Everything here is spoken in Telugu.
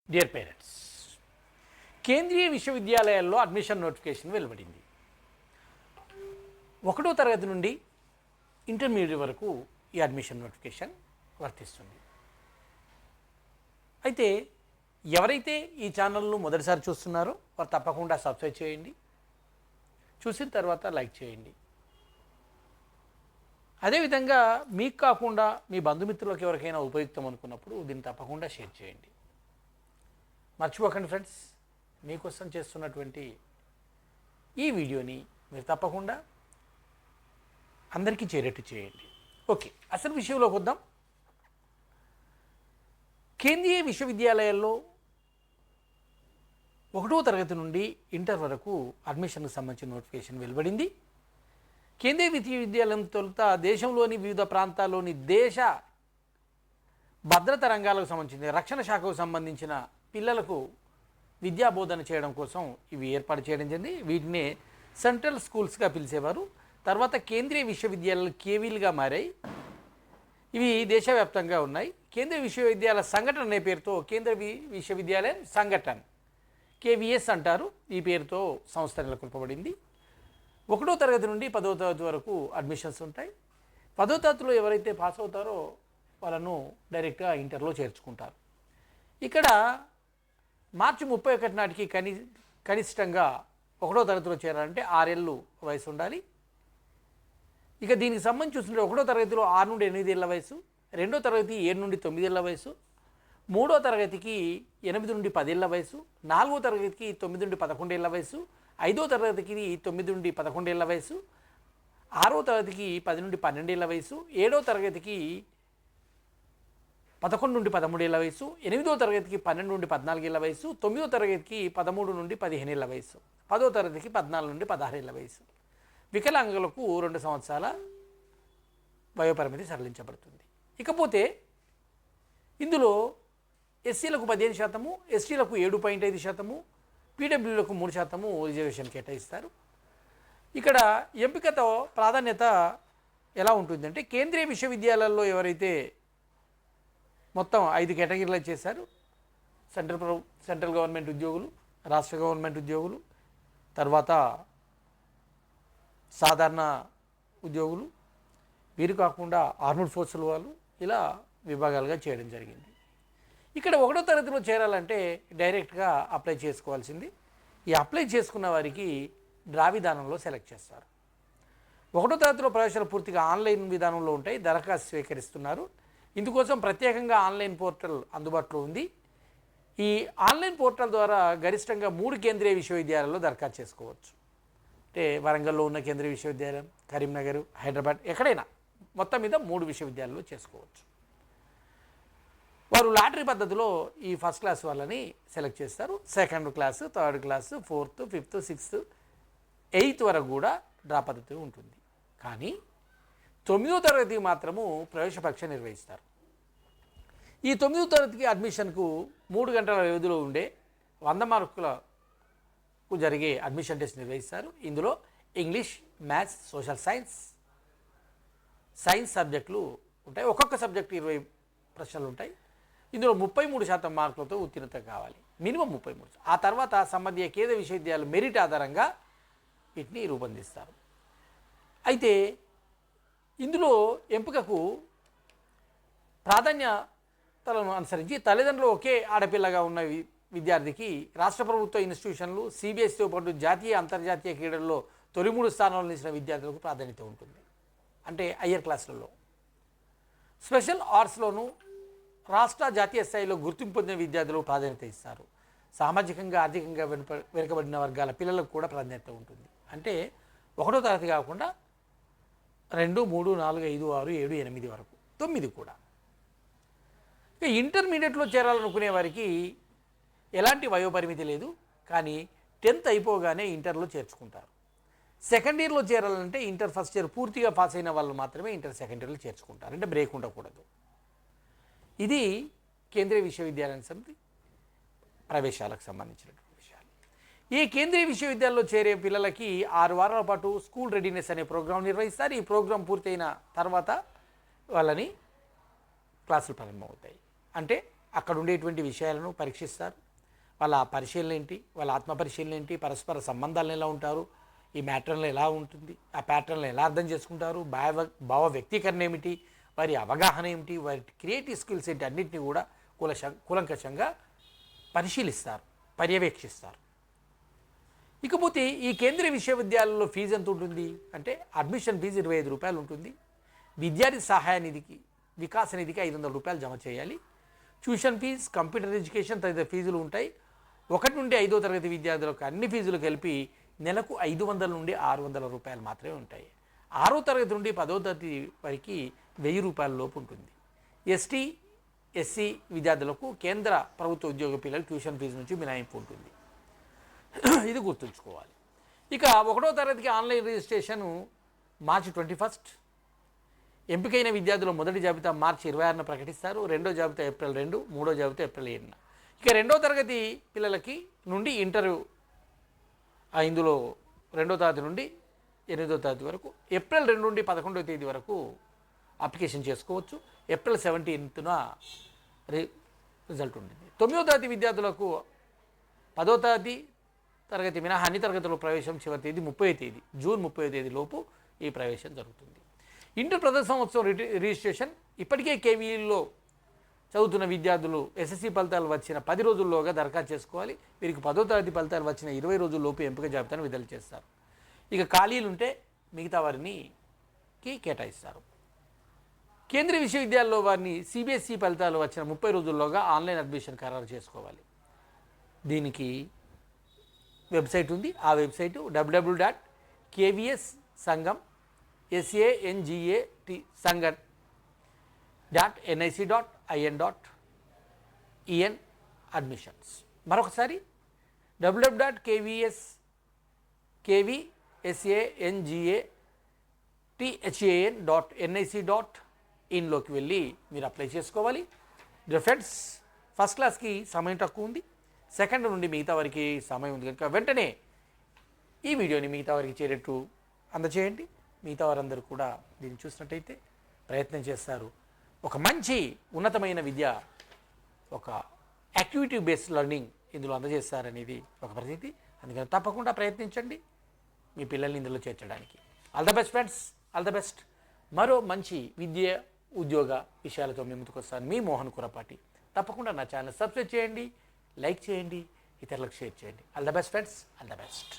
డియర్ పేరెంట్స్, కేంద్రీయ విశ్వవిద్యాలయాల్లో అడ్మిషన్ నోటిఫికేషన్ వెలువడింది. 1వ తరగతి నుండి ఇంటర్మీడియట్ వరకు ఈ అడ్మిషన్ నోటిఫికేషన్ వర్తిస్తుంది. అయితే ఎవరైతే ఈ ఛానల్ను మొదటిసారి చూస్తున్నారో వారు తప్పకుండా సబ్స్క్రైబ్ చేయండి, చూసిన తర్వాత లైక్ చేయండి. అదేవిధంగా మీకు కాకుండా మీ బంధుమిత్రులకు ఎవరికైనా ఉపయుక్తం అనుకున్నప్పుడు దీన్ని తప్పకుండా షేర్ చేయండి. మర్చిపోకండి ఫ్రెండ్స్, మీకోసం చేస్తున్నటువంటి ఈ వీడియోని మీరు తప్పకుండా అందరికీ చేరేట్టు చేయండి. ఓకే, అసలు విషయంలోకి వద్దాం. కేంద్రీయ విశ్వవిద్యాలయాల్లో 1వ తరగతి నుండి ఇంటర్ వరకు అడ్మిషన్కు సంబంధించిన నోటిఫికేషన్ వెలువడింది. కేంద్రీయ విశ్వవిద్యాలయం తొలుత దేశంలోని వివిధ ప్రాంతాల్లోని దేశ భద్రతా రంగాలకు సంబంధించిన రక్షణ శాఖకు సంబంధించిన పిల్లలకు విద్యా బోధన చేయడం కోసం ఇవి ఏర్పాటు చేయడం జరిగింది. వీటినే సెంట్రల్ స్కూల్స్గా పిలిచేవారు. తర్వాత కేంద్రీయ విశ్వవిద్యాలయాలు కేవీలుగా మారాయి. ఇవి దేశవ్యాప్తంగా ఉన్నాయి. కేంద్రీయ విశ్వవిద్యాలయ సంఘటన అనే పేరుతో కేంద్రీయ విశ్వవిద్యాలయ సంఘటన కేవీఎస్ అంటారు. ఈ పేరుతో సంస్థ నెలకొల్పబడింది. 1వ తరగతి నుండి 10వ తరగతి వరకు అడ్మిషన్స్ ఉంటాయి. 10వ తరగతిలో ఎవరైతే పాస్ అవుతారో వాళ్ళను డైరెక్ట్గా ఇంటర్లో చేర్చుకుంటారు. ఇక్కడ మార్చి 31 నాటికి కనిష్టంగా 1వ తరగతిలో చేరాలంటే 6 ఏళ్ళు వయసు ఉండాలి. ఇక దీనికి సంబంధించి చూస్తుంటే 1వ తరగతిలో 6 నుండి 8 ఏళ్ళ వయసు, 2వ తరగతి 7 నుండి 9 ఏళ్ళ వయసు, 3వ తరగతికి 8 నుండి 10 ఏళ్ళ వయసు, 4వ తరగతికి 9 నుండి 11 ఏళ్ళ వయసు, 5వ తరగతికి 9 నుండి 11 ఏళ్ళ వయసు, 6వ తరగతికి 10 నుండి 12 ఏళ్ళ వయసు, 7వ తరగతికి 11 నుండి 13 ఏళ్ళ వయసు, 8వ తరగతికి 12 నుండి 14 ఏళ్ళ వయసు, 9వ తరగతికి 13 నుండి 15 ఏళ్ళ వయసు, 10వ తరగతికి 14 నుండి 16 ఏళ్ళ వయసు. వికలాంగులకు 2 సంవత్సరాల వయోపరిమితి సడలించబడుతుంది. ఇకపోతే ఇందులో ఎస్సీలకు 15%, ఎస్టీలకు 7.5%, పీడబ్ల్యూలకు 3% రిజర్వేషన్ కేటాయిస్తారు. ఇక్కడ ఎంపికతో ప్రాధాన్యత ఎలా ఉంటుందంటే కేంద్రీయ విశ్వవిద్యాలయాల్లో ఎవరైతే మొత్తం 5 కేటగిరీలు చేశారు. సెంట్రల్ గవర్నమెంట్ ఉద్యోగులు, రాష్ట్ర గవర్నమెంట్ ఉద్యోగులు, తర్వాత సాధారణ ఉద్యోగులు, వీరు కాకుండా ఆర్మ్డ్ ఫోర్సుల వాళ్ళు, ఇలా విభాగాలుగా చేయడం జరిగింది. ఇక్కడ 1వ తరగతిలో చేరాలంటే డైరెక్ట్గా అప్లై చేసుకోవాల్సింది. ఈ అప్లై చేసుకున్న వారికి డ్రా విధానంలో సెలెక్ట్ చేస్తారు. 1వ తరగతిలో ప్రవేశాలు పూర్తిగా ఆన్లైన్ విధానంలో ఉంటాయి. దరఖాస్తు స్వీకరిస్తున్నారు. ఇందుకోసం ప్రత్యేకంగా ఆన్లైన్ పోర్టల్ అందుబాటులో ఉంది. ఈ ఆన్లైన్ పోర్టల్ ద్వారా గరిష్టంగా 3 కేంద్రీయ విశ్వవిద్యాలయాల్లో దరఖాస్తు చేసుకోవచ్చు. అంటే వరంగల్లో ఉన్న కేంద్రీయ విశ్వవిద్యాలయం, కరీంనగర్, హైదరాబాద్, ఎక్కడైనా మొత్తం మీద 3 విశ్వవిద్యాలయాల్లో చేసుకోవచ్చు. వారు లాటరీ పద్ధతిలో ఈ ఫస్ట్ క్లాస్ వాళ్ళని సెలెక్ట్ చేస్తారు. 2nd class, 3rd class, 4th, 5th, 6th, 8th వరకు కూడా డ్రా పద్ధతి ఉంటుంది. కానీ 9వ తరగతికి మాత్రము ప్రవేశ పరీక్ష నిర్వహిస్తారు. ఈ 9వ తరగతికి అడ్మిషన్కు 3 గంటల వ్యవధిలో ఉండే 100 మార్కులకు జరిగే అడ్మిషన్ టెస్ట్ నిర్వహిస్తారు. ఇందులో ఇంగ్లీష్, మ్యాథ్స్, సోషల్ సైన్స్ సబ్జెక్టులు ఉంటాయి. ఒక్కొక్క సబ్జెక్టు 20 ప్రశ్నలు ఉంటాయి. ఇందులో 33% మార్కులతో ఉత్తీర్ణత కావాలి, మినిమం 33. ఆ తర్వాత సంబంధిత కేంద్రీయ విశ్వవిద్యాలయాలు మెరిట్ ఆధారంగా వీటిని రూపొందిస్తారు. అయితే ఇందులో ఎంపికకు ప్రాధాన్యతలను అనుసరించి తల్లిదండ్రులు ఒకే ఆడపిల్లగా ఉన్న విద్యార్థికి రాష్ట్ర ప్రభుత్వ ఇన్స్టిట్యూషన్లు, సిబిఎస్ఈతో పాటు జాతీయ అంతర్జాతీయ క్రీడల్లో తొలి 3 స్థానాలు నిలిచిన విద్యార్థులకు ప్రాధాన్యత ఉంటుంది. అంటే హయ్యర్ క్లాసులలో. స్పెషల్ ఆర్ట్స్లోనూ రాష్ట్ర జాతీయ స్థాయిలో గుర్తింపు పొందిన విద్యార్థులకు ప్రాధాన్యత ఇస్తారు. సామాజికంగా ఆర్థికంగా వెనుకబడిన వర్గాల పిల్లలకు కూడా ప్రాధాన్యత ఉంటుంది. అంటే 1వ తరగతి కాకుండా 2, 3, 4, 5, 6, 7, 8 వరకు, 9 కూడా. ఇక ఇంటర్మీడియట్లో చేరాలనుకునే వారికి ఎలాంటి వయోపరిమితి లేదు. కానీ 10th అయిపోగానే ఇంటర్లో చేర్చుకుంటారు. 2nd ఇయర్లో చేరాలంటే ఇంటర్ ఫస్ట్ ఇయర్ పూర్తిగా పాస్ అయిన వాళ్ళు మాత్రమే ఇంటర్ 2nd ఇయర్లో చేర్చుకుంటారు. అంటే బ్రేక్ ఉండకూడదు. ఇది కేంద్రీయ విశ్వవిద్యాలయం సమితి ప్రవేశాలకు సంబంధించినటువంటి విషయాలు. ఈ కేంద్రీయ విశ్వవిద్యాలయంలో చేరే పిల్లలకి 6 వారాల పాటు స్కూల్ రెడీనెస్ అనే ప్రోగ్రాం నిర్వహిస్తారు. ఈ ప్రోగ్రాం పూర్తయిన తర్వాత వాళ్ళని క్లాసులు ప్రారంభమవుతాయి. అంటే అక్కడ ఉండేటువంటి విషయాలను పరీక్షిస్తారు. వాళ్ళ పరిశీలన ఏంటి, వాళ్ళ ఆత్మ పరిశీలన ఏంటి, పరస్పర సంబంధాలను ఎలా ఉంటారు, ఈ మ్యాటర్లో ఎలా ఉంటుంది, ఆ ప్యాటర్న్లో ఎలా అర్థం చేసుకుంటారు, భావ వ్యక్తీకరణ ఏమిటి, వారి అవగాహన ఏమిటి, వారి క్రియేటివ్ స్కిల్స్ ఏంటి, అన్నింటినీ కూడా కూలంకషంగా పరిశీలిస్తారు, పర్యవేక్షిస్తారు. ఇకపోతే ఈ కేంద్రీయ విశ్వవిద్యాలయంలో ఫీజు ఎంత ఉంటుంది అంటే అడ్మిషన్ ఫీజు 25 రూపాయలు ఉంటుంది. విద్యార్థి సహాయ నిధికి, వికాస నిధికి 500 రూపాయలు జమ చేయాలి. ట్యూషన్ ఫీజు, కంప్యూటర్ ఎడ్యుకేషన్ తదితర ఫీజులు ఉంటాయి. 1 నుండి 5వ తరగతి విద్యార్థులకు అన్ని ఫీజులు కలిపి నెలకు 500 నుండి 600 రూపాయలు మాత్రమే ఉంటాయి. 6వ తరగతి నుండి 10వ తరగతి వరకు 1000 రూపాయల లోపు ఉంటుంది. ఎస్టీ, ఎస్సీ విద్యార్థులకు కేంద్ర ప్రభుత్వ ఉద్యోగ పిల్లలు ట్యూషన్ ఫీజు నుంచి మినహాయింపు ఉంటుంది. ఇది గుర్తుంచుకోవాలి. ఇక 1వ తరగతికి ఆన్లైన్ రిజిస్ట్రేషన్ మార్చి 21. ఎంపికైన విద్యార్థుల మొదటి జాబితా మార్చి 26న ప్రకటిస్తారు. రెండో జాబితా ఏప్రిల్ 2, మూడో జాబితా ఏప్రిల్ 7న. ఇక 2వ తరగతి పిల్లలకి నుండి ఇంటర్వ్యూ ఇందులో 2వ తరగతి నుండి 8వ తరగతి వరకు ఏప్రిల్ 2 నుండి 11వ తేదీ వరకు అప్లికేషన్ చేసుకోవచ్చు. ఏప్రిల్ 17న రిజల్ట్ ఉంటుంది. 9వ తరగతి విద్యార్థులకు 10వ తరగతి మినహా అన్ని తరగతుల ప్రవేశం చివరి తేదీ 30వ తేదీ, జూన్ 30వ తేదీ లోపు ఈ ప్రవేశం జరుగుతుంది. ఇంటర్ ప్రథమ సంవత్సరం రిజిస్ట్రేషన్ ఇప్పటికే కేవీలో చదువుతున్న విద్యార్థులు ఎస్ఎస్సి ఫలితాలు వచ్చిన 10 రోజుల్లోగా దరఖాస్తు చేసుకోవాలి. వీరికి 10వ తరగతి ఫలితాలు వచ్చిన 20 రోజుల్లోపు ఎంపిక జాబితాను విడుదల చేస్తారు. ఇక ఖాళీలు ఉంటే మిగతా వారిని కేటాయిస్తారు. కేంద్రీయ విశ్వవిద్యాలయంలో వారిని సిబిఎస్ఈ ఫలితాలు వచ్చిన 30 రోజుల్లోగా ఆన్లైన్ అడ్మిషన్ ఖరారు చేసుకోవాలి. దీనికి వెబ్సైట్ ఉంది. ఆ వెబ్సైటు www.kvsangam.nic.in అడ్మిషన్స్. మరొకసారి www.kvsangam.nic.in వెళ్ళి మీరు అప్లై చేసుకోవాలి. ఫ్రెండ్స్, ఫస్ట్ క్లాస్కి సమయం తక్కువ ఉంది, సెకండ్ నుండి మిగతా వారికి సమయం ఉంది కనుక వెంటనే ఈ వీడియోని మిగతా వారికి చేరేట్టు అందచేయండి. మిగతా వారందరూ కూడా దీన్ని చూసినట్టయితే ప్రయత్నం చేస్తారు. ఒక మంచి ఉన్నతమైన విద్య, ఒక యాక్టివిటీ బేస్డ్ లెర్నింగ్ ఇందులో అందజేస్తారనేది ఒక పరిస్థితి. అందుకని తప్పకుండా ప్రయత్నించండి మీ పిల్లల్ని ఇందులో చేర్చడానికి. All the best friends, all the best. మరో మంచి విద్య, ఉద్యోగ విషయాలతో మీ ముందుకు వస్తాను. మీ మోహన్ కురపాటి. తప్పకుండా నా ఛానల్ సబ్స్క్రైబ్ చేయండి, లైక్ చేయండి, ఇతరులకు షేర్ చేయండి. All the best friends, all the best.